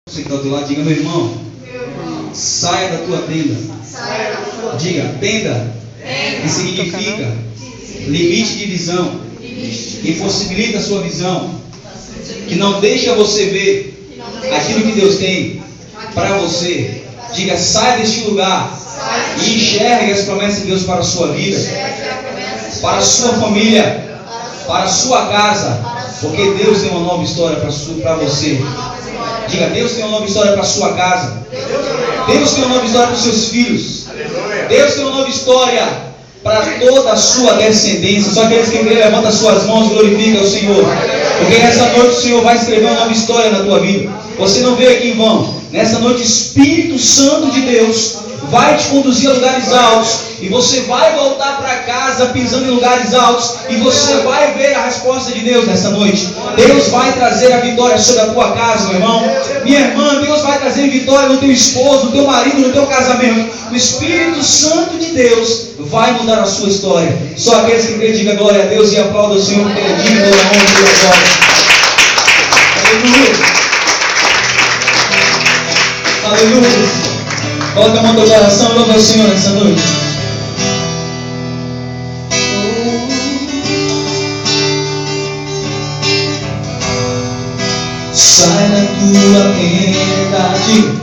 Você que está ao teu lado, diga: meu irmão, saia da tua tenda. Diga: tenda, que significa limite de visão, que possibilita a sua visão, que não deixa você ver aquilo que Deus tem para você. Diga: sai deste lugar e enxergue as promessas de Deus para a sua vida, para a sua família, para a sua casa, porque Deus tem uma nova história para você. Diga: Deus tem uma nova história para a sua casa. Deus tem uma nova história para os seus filhos. Deus tem uma nova história para toda a sua descendência. Só aqueles que creem, levanta as suas mãos e glorifica o Senhor. Porque nessa noite o Senhor vai escrever uma nova história na tua vida. Você não veio aqui em vão. Nessa noite o Espírito Santo de Deus vai te conduzir a lugares altos. E você vai voltar para casa pisando em lugares altos. E você vai ver a resposta de Deus nessa noite. Deus vai trazer a vitória sobre a tua casa, meu irmão. Minha irmã, Deus vai trazer vitória no teu esposo, no teu marido, no teu casamento. O Espírito Santo de Deus vai mudar a sua história. Só aqueles que creem, diga glória a Deus e aplauda o Senhor, porque Ele é digno da honra e da glória. Aleluia. Aleluia. Coloca a mão no teu coração e louva ao Senhor nessa noite. Sai da tua tenda, diga: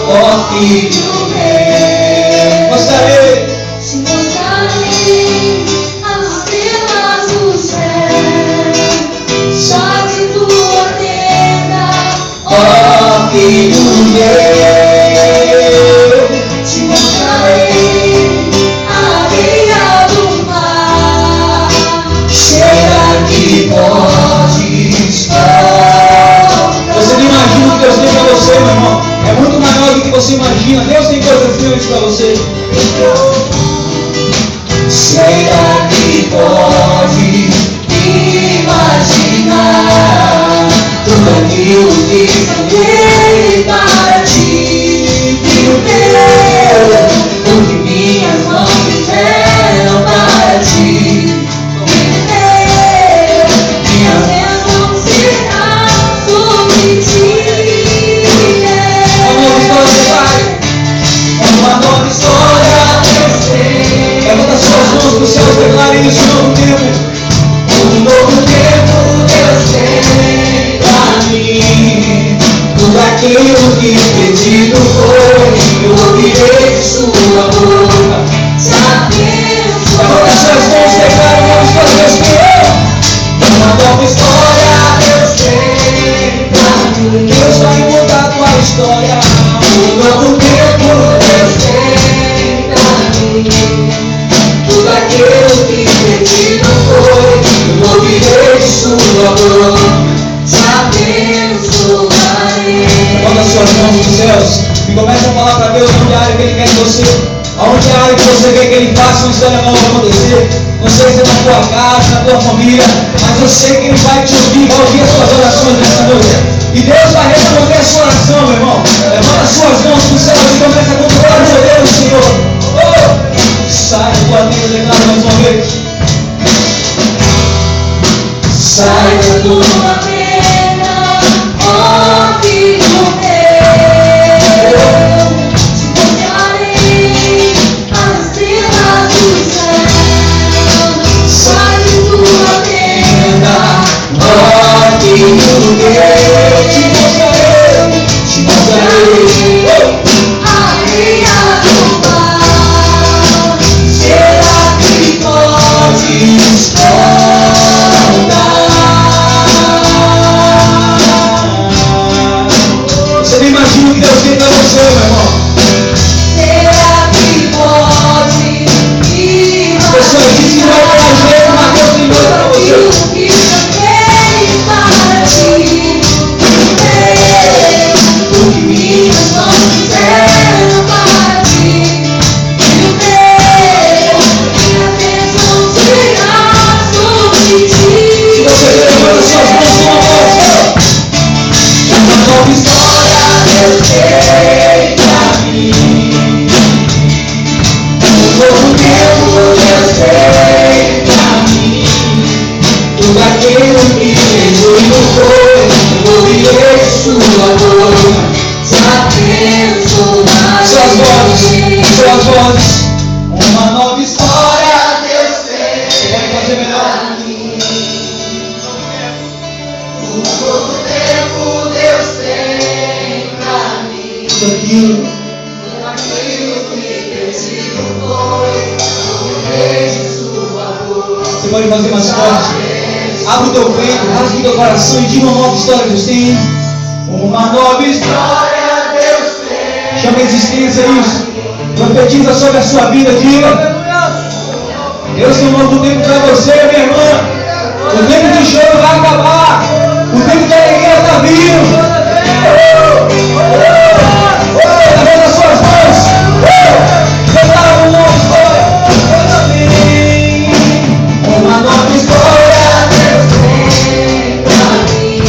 ó filho meu. Mostrarei as estrelas do céu. Sai de tua tenda, ó filho meu. te mostrarei a beira do mar. Será que podes? Você não imagina o que Deus tem para você, meu irmão. É muito maior do que você imagina. Deus tem coisas grandes para você. Será que pode imaginar tudo aquilo que Dei para ti, filho meu, o que minhas mãos fizeram para ti, filho meu, minha bênção será sobre ti. uma nova história, Eu sei, levanta as suas mãos para os céus, declare isso: novo tempo. um novo tempo eu sei pra mim. Tudo aquilo que pedido foi, eu ouvirei de sua boca. Sabemos Levanta as suas mãos, declare o nome de Deus que é uma nova história. eu sei pra mim. Deus vai mudar a tua história. Um novo tempo, Eu sei pra mim. tudo aquilo que pedido foi, eu ouvirei de sua boca. Sabemos louvarei. Levanta as suas mãos nos céus e começa a falar para Deus onde a área que Ele quer que você, aonde a área que você quer que Ele faça uma história nova acontecer. Não sei se é na tua casa, na tua família, mas eu sei que Ele vai te ouvir, vai ouvir as suas orações nessa noite. E Deus vai responder a sua oração, meu irmão. Levanta as suas mãos para os céus e começa a controlar o Deus, Senhor. Oh! Sai da tua vida, declara mais uma vez. Sai da tua Tua pena, ó filho meu, te mostrarei as estrelas do céu. Sai de tua tenda, ó filho meu, te mostrarei. a beira do mar. Será que podes contar? Você nem imagina o que Deus tem para você, meu irmão. Será que pode As pessoas dizem que não vai ter jeito, mas Deus tem coisa para você. o que eu tenho para ti? O que minhas mãos fizeram para ti? Meu Deus, minha bênção será sobre ti. Se você levanta suas mãos com uma voz, uma nova história, Eu sei pra mim. um novo tempo, Eu sei pra mim. tudo aquilo que Jesus foi, eu ouvirei de sua boca. Suas vozes. Uma nova história Deus tem. Você pode fazer melhor. Um novo tempo Deus tem pra mim. Tudo Aquilo que preciso foi o rei de sua voz. você pode fazer mais forte. Abre o teu peito, rasga o teu coração e diga uma nova história Deus tem. Uma nova história Deus tem. Chama a existência isso. Profetiza sobre a sua vida, diga. Deus tem um novo tempo para você, minha irmã. O tempo de choro vai acabar. O tempo de alegria está vindo. Através das suas mãos. Declara uma nova história. Uma nova história Deus tem para mim.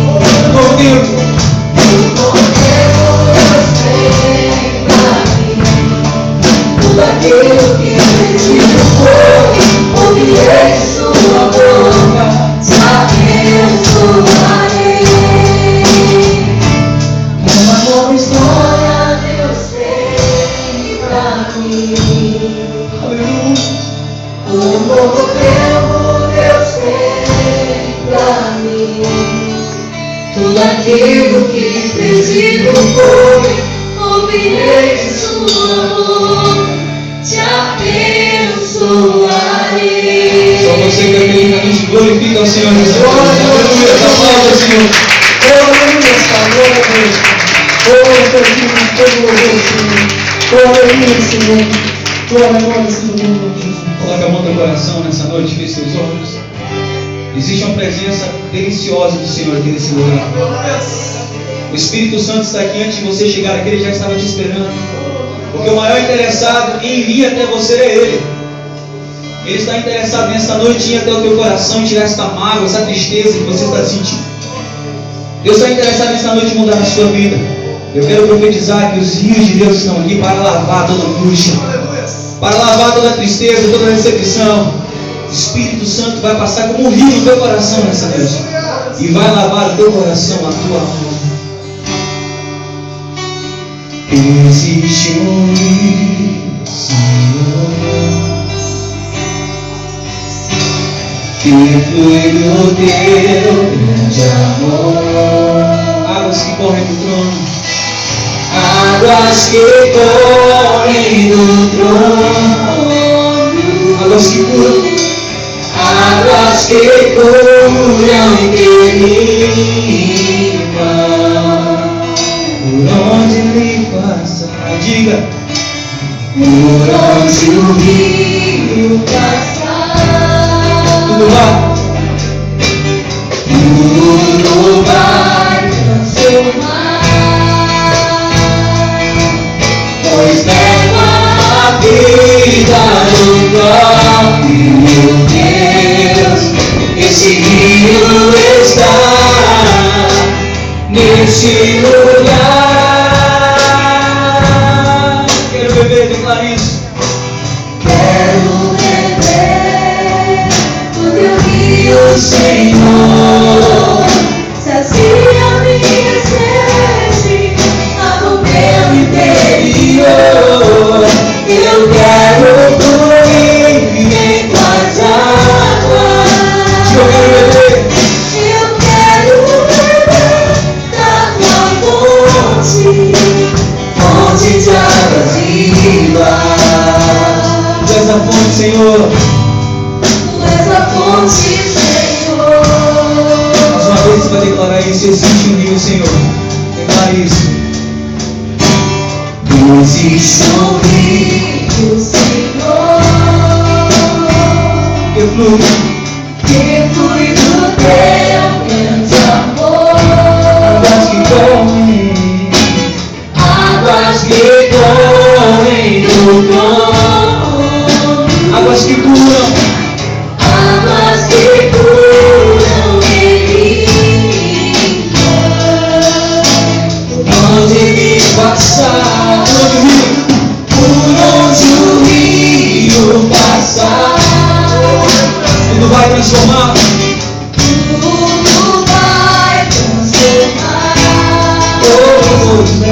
Um novo tempo. Aquilo que preciso foi ouvirei sua boca, te abençoarei. Uma nova história Deus tem pra mim. Um novo tempo Deus tem pra mim. Tudo aquilo que preciso foi ouvirei sua boca. Te abençoarei. Só você que eternamente glorifica o Senhor nessa noite. Aleluia, dá palmas ao Senhor. Aleluia, glória a Deus. Oh, perdimos todo o louvor, Senhor. Aleluia, Senhor. Glória a nós, Senhor. Coloque a mão no teu coração nessa noite, feche seus olhos. Existe uma presença deliciosa do Senhor aqui nesse lugar. O Espírito Santo está aqui antes de você chegar aqui, ele já estava te esperando. Porque o maior interessado em vir até você é Ele. Ele está interessado nessa noite em ir até o teu coração e tirar esta mágoa, essa tristeza que você está sentindo. Deus está interessado nessa noite em mudar a sua vida. Eu quero profetizar que os rios de Deus estão aqui para lavar toda angústia, para lavar toda tristeza, toda decepção. O Espírito Santo vai passar como um rio no teu coração nessa noite e vai lavar o teu coração, a tua alma. Existe um rio, Senhor, que flui do teu grande amor. Águas que correm do trono, águas que correm do trono, águas que curam, águas que curam e que limpam. Por onde ele passa, diga. Por onde o rio passar, Tudo vai. tudo vai transformar. Pois leva a vida no próprio Deus. Esse rio está nesse lugar. Quero beber, declara isso. Quero beber do teu rio, Senhor. Sacia minha sede, água o meu interior. Eu quero fluir em tuas águas. Eu quero beber. Eu quero beber da tua fonte de águas vivas. Tu és a fonte, Senhor. Tu és a fonte, Senhor. Mais uma vez você vai declarar isso. Existe um rio, Senhor. Declare isso. Existe um rio, Senhor, Que flui. que flui do teu grande amor. Águas que correm, Águas que correm do trono. águas que curam, Águas que curam e limpam. onde ele passar, Por onde o rio passar, tudo vai transformar. tudo vai transformar. Oh,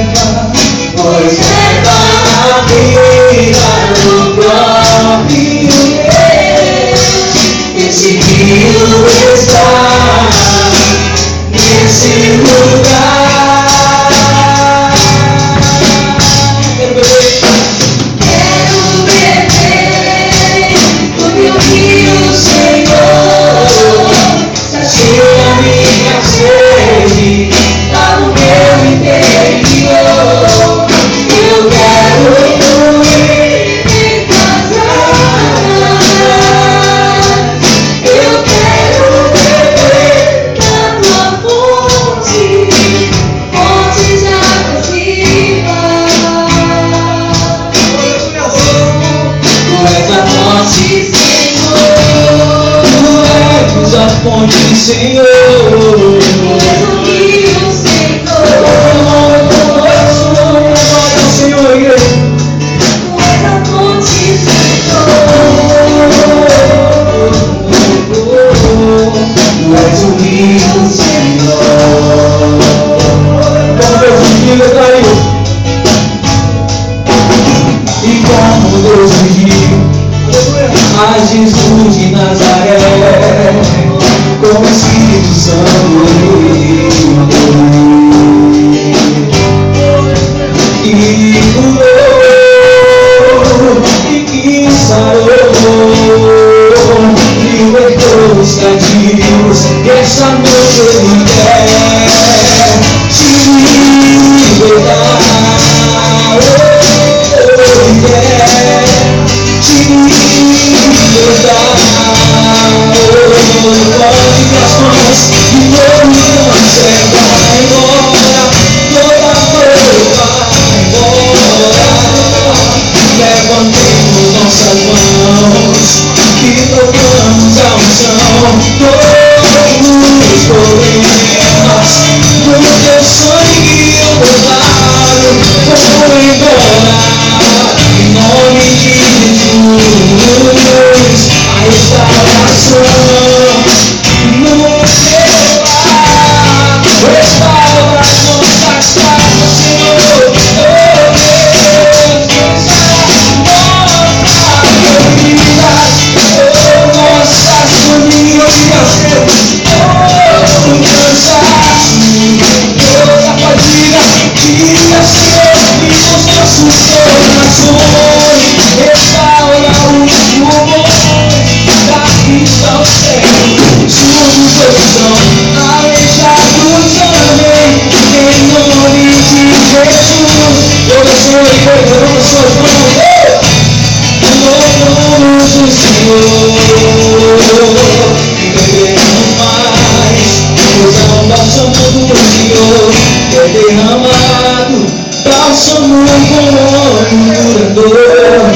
é derramado, bálsamo com óleo curador,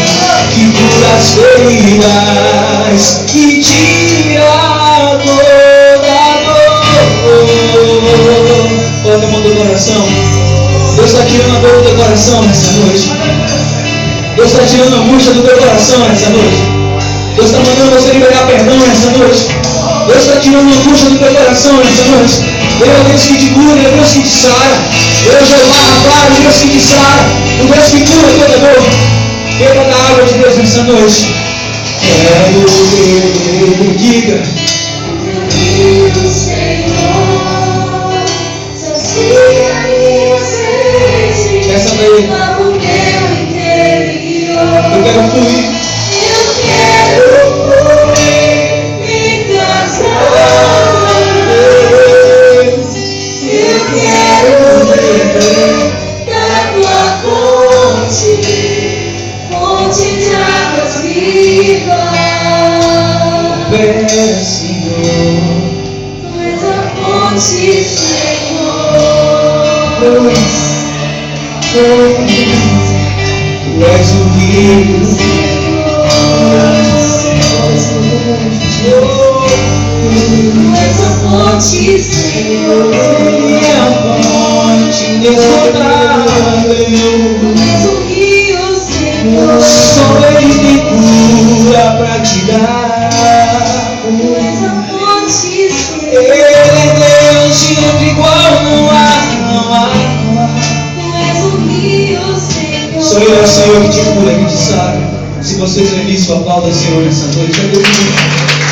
que cura as feridas e tira toda dor. Coloca a mão do coração. Deus está tirando a dor do teu coração nessa noite. Deus está tirando a angústia do teu coração nessa noite. Deus está mandando você liberar perdão nessa noite. Deus está tirando a angústia do teu coração nessa noite. Ele é o Deus que te cura, Ele é o Deus que te sara. Ele é o Jeová Rafa, o Deus que te sara, o Deus que cura toda dor. Beba da água de Deus nessa noite. Quero ver, diga. Peça para Ele. Eu quero fluir. Tu és o rio, Tu és a fonte, Senhor. minha fonte inesgotável. Tu és o rio, Senhor. Só Ele tem cura pra te dar. Tu és a fonte, Senhor. Ele é Deus e outro igual não há, não há, não há. Tu és o rio, Senhor. Só Ele é o Senhor que te cura, que te sara. Se você servir sua pauta, Senhor, nessa noite, aleluia.